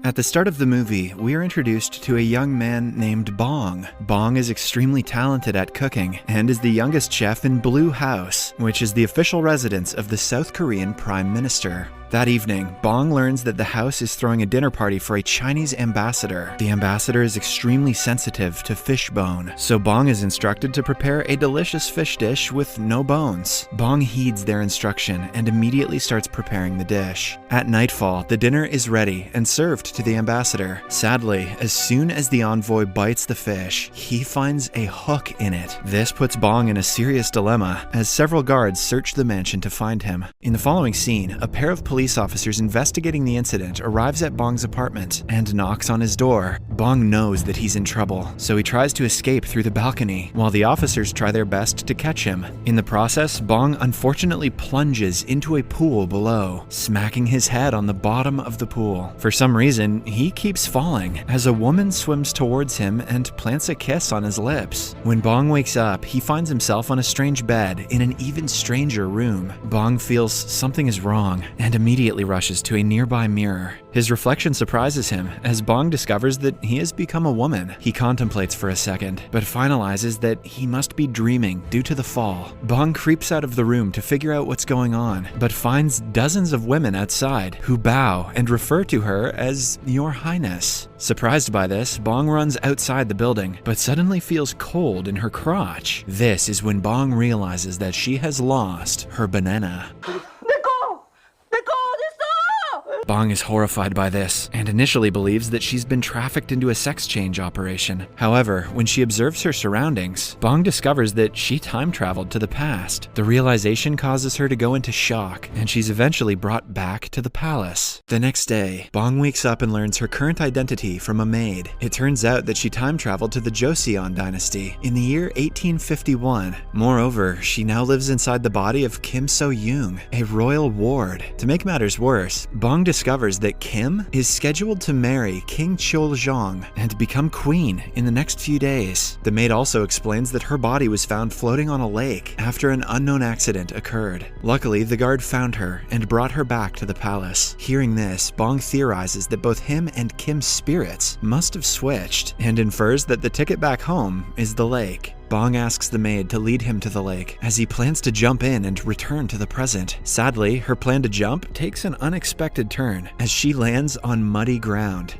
At the start of the movie, we are introduced to a young man named Bong. Bong is extremely talented at cooking and is the youngest chef in Blue House, which is the official residence of the South Korean Prime Minister. That evening, Bong learns that the house is throwing a dinner party for a Chinese ambassador. The ambassador is extremely sensitive to fish bone, so Bong is instructed to prepare a delicious fish dish with no bones. Bong heeds their instruction and immediately starts preparing the dish. At nightfall, the dinner is ready and served to the ambassador. Sadly, as soon as the envoy bites the fish, he finds a hook in it. This puts Bong in a serious dilemma, as several guards search the mansion to find him. In the following scene, a pair of police officers investigating the incident arrives at Bong's apartment and knocks on his door. Bong knows that he's in trouble, so he tries to escape through the balcony, while the officers try their best to catch him. In the process, Bong unfortunately plunges into a pool below, smacking his head on the bottom of the pool. For some reason, he keeps falling, as a woman swims towards him and plants a kiss on his lips. When Bong wakes up, he finds himself on a strange bed in an even stranger room. Bong feels something is wrong and immediately rushes to a nearby mirror. His reflection surprises him as Bong discovers that he has become a woman. He contemplates for a second, but finalizes that he must be dreaming due to the fall. Bong creeps out of the room to figure out what's going on, but finds dozens of women outside who bow and refer to her as Your Highness. Surprised by this, Bong runs outside the building, but suddenly feels cold in her crotch. This is when Bong realizes that she has lost her banana. Bong is horrified by this and initially believes that she's been trafficked into a sex change operation. However, when she observes her surroundings, Bong discovers that she time traveled to the past. The realization causes her to go into shock, and she's eventually brought back to the palace. The next day, Bong wakes up and learns her current identity from a maid. It turns out that she time traveled to the Joseon dynasty in the year 1851. Moreover, she now lives inside the body of Kim So-young, a royal ward. To make matters worse, Bong discovers that Kim is scheduled to marry King Cheoljong and become queen in the next few days. The maid also explains that her body was found floating on a lake after an unknown accident occurred. Luckily, the guard found her and brought her back to the palace. Hearing this, Bong theorizes that both him and Kim's spirits must have switched and infers that the ticket back home is the lake. Bong asks the maid to lead him to the lake, as he plans to jump in and return to the present. Sadly, her plan to jump takes an unexpected turn, as she lands on muddy ground.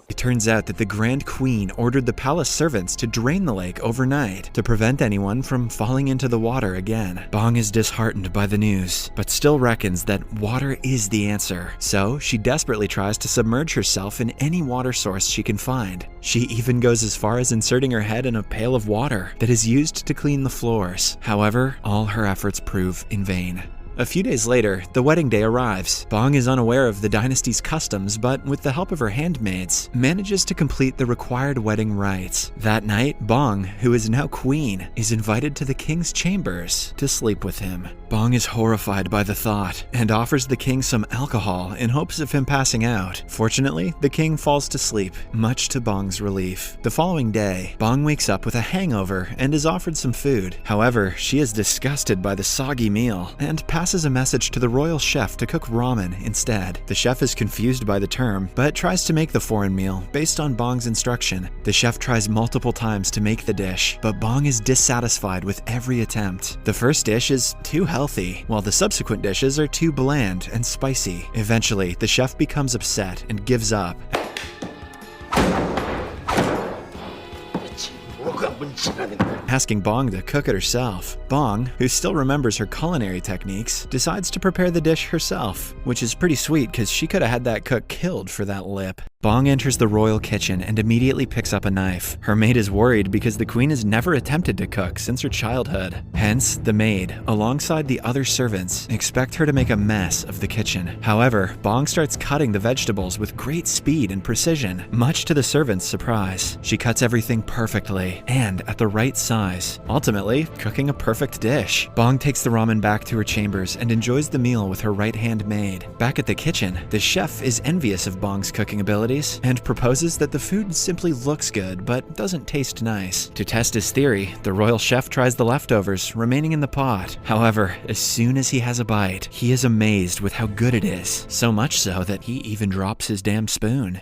It turns out that the Grand Queen ordered the palace servants to drain the lake overnight to prevent anyone from falling into the water again. Bong is disheartened by the news, but still reckons that water is the answer, so she desperately tries to submerge herself in any water source she can find. She even goes as far as inserting her head in a pail of water that is used to clean the floors. However, all her efforts prove in vain. A few days later, the wedding day arrives. Bong is unaware of the dynasty's customs, but with the help of her handmaids, manages to complete the required wedding rites. That night, Bong, who is now queen, is invited to the king's chambers to sleep with him. Bong is horrified by the thought and offers the king some alcohol in hopes of him passing out. Fortunately, the king falls to sleep, much to Bong's relief. The following day, Bong wakes up with a hangover and is offered some food. However, she is disgusted by the soggy meal and passes a message to the royal chef to cook ramen instead. The chef is confused by the term, but tries to make the foreign meal based on Bong's instruction. The chef tries multiple times to make the dish, but Bong is dissatisfied with every attempt. The first dish is too healthy, while the subsequent dishes are too bland and spicy. Eventually, the chef becomes upset and gives up. Asking Bong to cook it herself. Bong, who still remembers her culinary techniques, decides to prepare the dish herself, which is pretty sweet because she could have had that cook killed for that lip. Bong enters the royal kitchen and immediately picks up a knife. Her maid is worried because the queen has never attempted to cook since her childhood. Hence, the maid, alongside the other servants, expect her to make a mess of the kitchen. However, Bong starts cutting the vegetables with great speed and precision, much to the servants' surprise. She cuts everything perfectly and at the right size, ultimately cooking a perfect dish. Bong takes the ramen back to her chambers and enjoys the meal with her right-hand maid. Back at the kitchen, the chef is envious of Bong's cooking ability qualities and proposes that the food simply looks good but doesn't taste nice. To test his theory, the royal chef tries the leftovers remaining in the pot. However, as soon as he has a bite, he is amazed with how good it is, so much so that he even drops his damn spoon.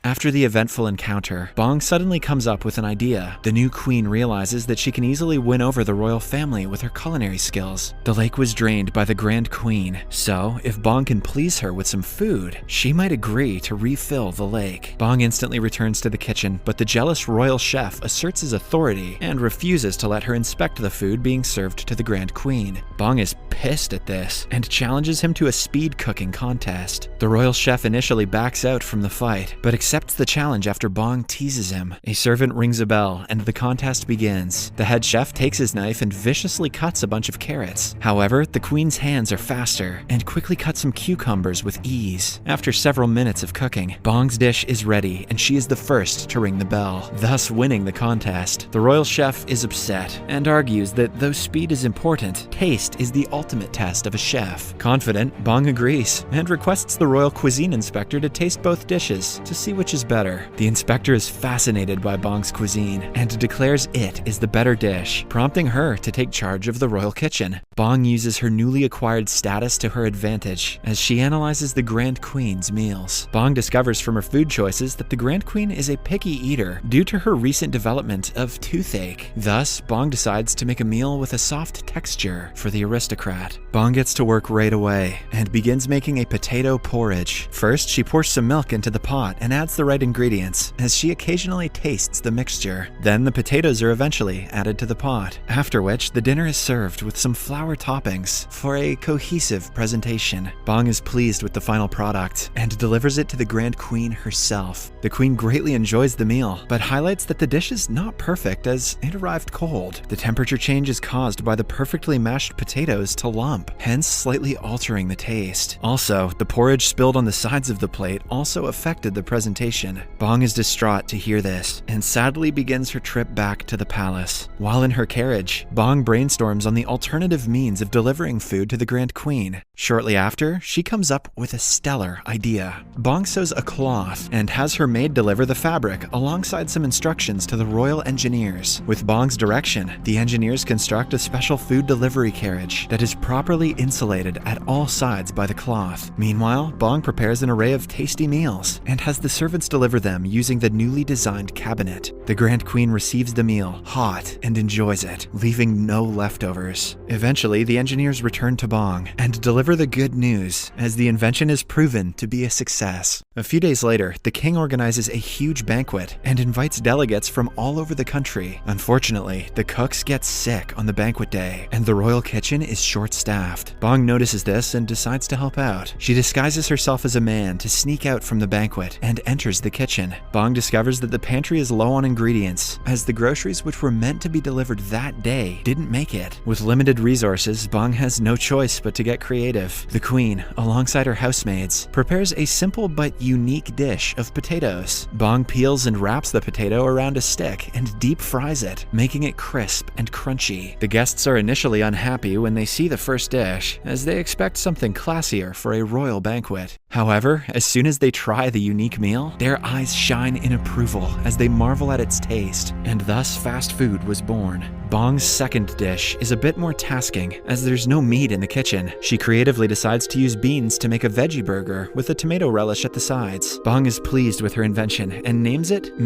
After the eventful encounter, Bong suddenly comes up with an idea. The new queen realizes that she can easily win over the royal family with her culinary skills. The lake was drained by the Grand Queen, so if Bong can please her with some food, she might agree to refill the lake. Bong instantly returns to the kitchen, but the jealous royal chef asserts his authority and refuses to let her inspect the food being served to the Grand Queen. Bong is pissed at this and challenges him to a speed cooking contest. The royal chef initially backs out from the fight, but accepts the challenge after Bong teases him. A servant rings a bell and the contest begins. The head chef takes his knife and viciously cuts a bunch of carrots. However, the queen's hands are faster and quickly cut some cucumbers with ease. After several minutes of cooking, Bong's dish is ready and she is the first to ring the bell, thus winning the contest. The royal chef is upset and argues that though speed is important, taste is the ultimate test of a chef. Confident, Bong agrees and requests the royal cuisine inspector to taste both dishes to see which is better. The inspector is fascinated by Bong's cuisine and declares it is the better dish, prompting her to take charge of the royal kitchen. Bong uses her newly acquired status to her advantage as she analyzes the Grand Queen's meals. Bong discovers from her food choices that the Grand Queen is a picky eater due to her recent development of toothache. Thus, Bong decides to make a meal with a soft texture for the aristocrat. Bong gets to work right away and begins making a potato porridge. First, she pours some milk into the pot and adds the right ingredients, as she occasionally tastes the mixture. Then the potatoes are eventually added to the pot, after which the dinner is served with some flour toppings for a cohesive presentation. Bong is pleased with the final product and delivers it to the Grand Queen herself. The queen greatly enjoys the meal, but highlights that the dish is not perfect as it arrived cold. The temperature change is caused by the perfectly mashed potatoes to lump, hence slightly altering the taste. Also, the porridge spilled on the sides of the plate also affected the presentation. Bong is distraught to hear this and sadly begins her trip back to the palace. While in her carriage, Bong brainstorms on the alternative means of delivering food to the Grand Queen. Shortly after, she comes up with a stellar idea. Bong sews a cloth and has her maid deliver the fabric alongside some instructions to the royal engineers. With Bong's direction, the engineers construct a special food delivery carriage that is properly insulated at all sides by the cloth. Meanwhile, Bong prepares an array of tasty meals and has the servants deliver them using the newly designed cabinet. The Grand Queen receives the meal hot and enjoys it, leaving no leftovers. Eventually, the engineers return to Bong and deliver the good news, as the invention is proven to be a success. A few days later, the king organizes a huge banquet and invites delegates from all over the country. Unfortunately, the cooks get sick on the banquet day, and the royal kitchen is short-staffed. Bong notices this and decides to help out. She disguises herself as a man to sneak out from the banquet and enters the kitchen. Bong discovers that the pantry is low on ingredients, as the groceries which were meant to be delivered that day didn't make it. With limited resources, Bong has no choice but to get creative. The queen, alongside her housemaids, prepares a simple but unique dish of potatoes. Bong peels and wraps the potato around a stick and deep fries it, making it crisp and crunchy. The guests are initially unhappy when they see the first dish, as they expect something classier for a royal banquet. However, as soon as they try the unique meal, their eyes shine in approval as they marvel at its taste, and thus fast food was born. Bong's second dish is a bit more tasking, as there's no meat in the kitchen. She creatively decides to use beans to make a veggie burger with a tomato relish at the sides. Bong is pleased with her invention and names it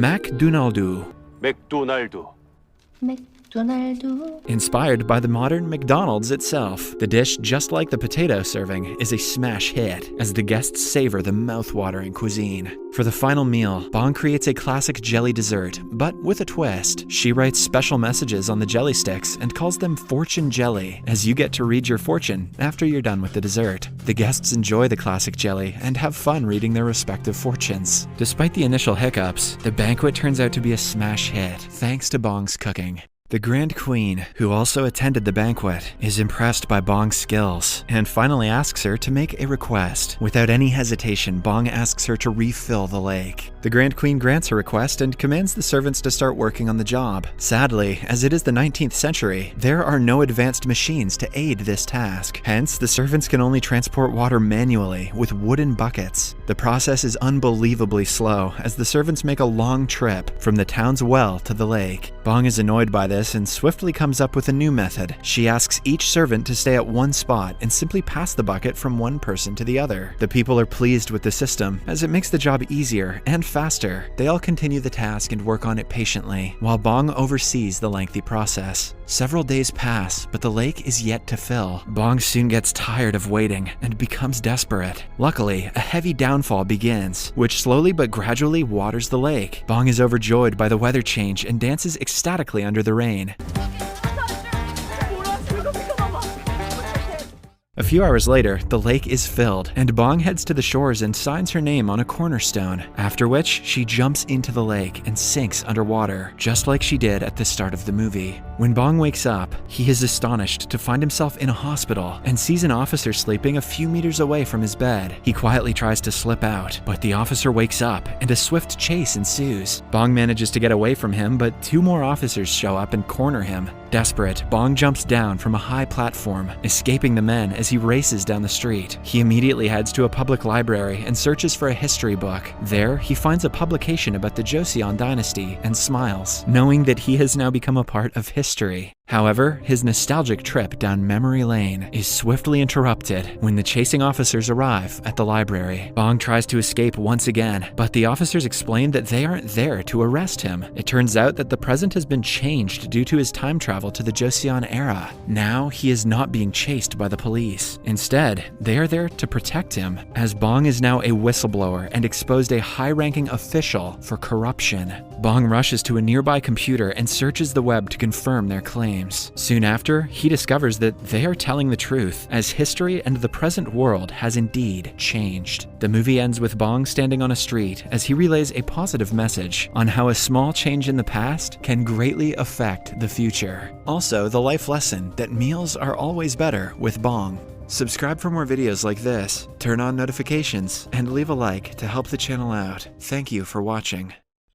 McDonald's. Inspired by the modern McDonald's itself, the dish, just like the potato serving, is a smash hit as the guests savor the mouth-watering cuisine. For the final meal, Bong creates a classic jelly dessert, but with a twist. She writes special messages on the jelly sticks and calls them fortune jelly, as you get to read your fortune after you're done with the dessert. The guests enjoy the classic jelly and have fun reading their respective fortunes. Despite the initial hiccups, the banquet turns out to be a smash hit, thanks to Bong's cooking. The Grand Queen, who also attended the banquet, is impressed by Bong's skills and finally asks her to make a request. Without any hesitation, Bong asks her to refill the lake. The Grand Queen grants her request and commands the servants to start working on the job. Sadly, as it is the 19th century, there are no advanced machines to aid this task. Hence, the servants can only transport water manually with wooden buckets. The process is unbelievably slow as the servants make a long trip from the town's well to the lake. Bong is annoyed by this and swiftly comes up with a new method. She asks each servant to stay at one spot and simply pass the bucket from one person to the other. The people are pleased with the system as it makes the job easier and faster. They all continue the task and work on it patiently, while Bong oversees the lengthy process. Several days pass, but the lake is yet to fill. Bong soon gets tired of waiting and becomes desperate. Luckily, a heavy downfall begins, which slowly but gradually waters the lake. Bong is overjoyed by the weather change and dances ecstatically under the rain. A few hours later, the lake is filled, and Bong heads to the shores and signs her name on a cornerstone, after which she jumps into the lake and sinks underwater, just like she did at the start of the movie. When Bong wakes up, he is astonished to find himself in a hospital and sees an officer sleeping a few meters away from his bed. He quietly tries to slip out, but the officer wakes up and a swift chase ensues. Bong manages to get away from him, but two more officers show up and corner him. Desperate, Bong jumps down from a high platform, escaping the men as he races down the street. He immediately heads to a public library and searches for a history book. There, he finds a publication about the Joseon dynasty and smiles, knowing that he has now become a part of history. However, his nostalgic trip down memory lane is swiftly interrupted when the chasing officers arrive at the library. Bong tries to escape once again, but the officers explain that they aren't there to arrest him. It turns out that the present has been changed due to his time travel to the Joseon era. Now, he is not being chased by the police. Instead, they are there to protect him, as Bong is now a whistleblower and exposed a high-ranking official for corruption. Bong rushes to a nearby computer and searches the web to confirm their claims. Soon after, he discovers that they are telling the truth, as history and the present world has indeed changed. The movie ends with Bong standing on a street as he relays a positive message on how a small change in the past can greatly affect the future. Also, the life lesson that meals are always better with Bong. Subscribe for more videos like this, turn on notifications, and leave a like to help the channel out. Thank you for watching.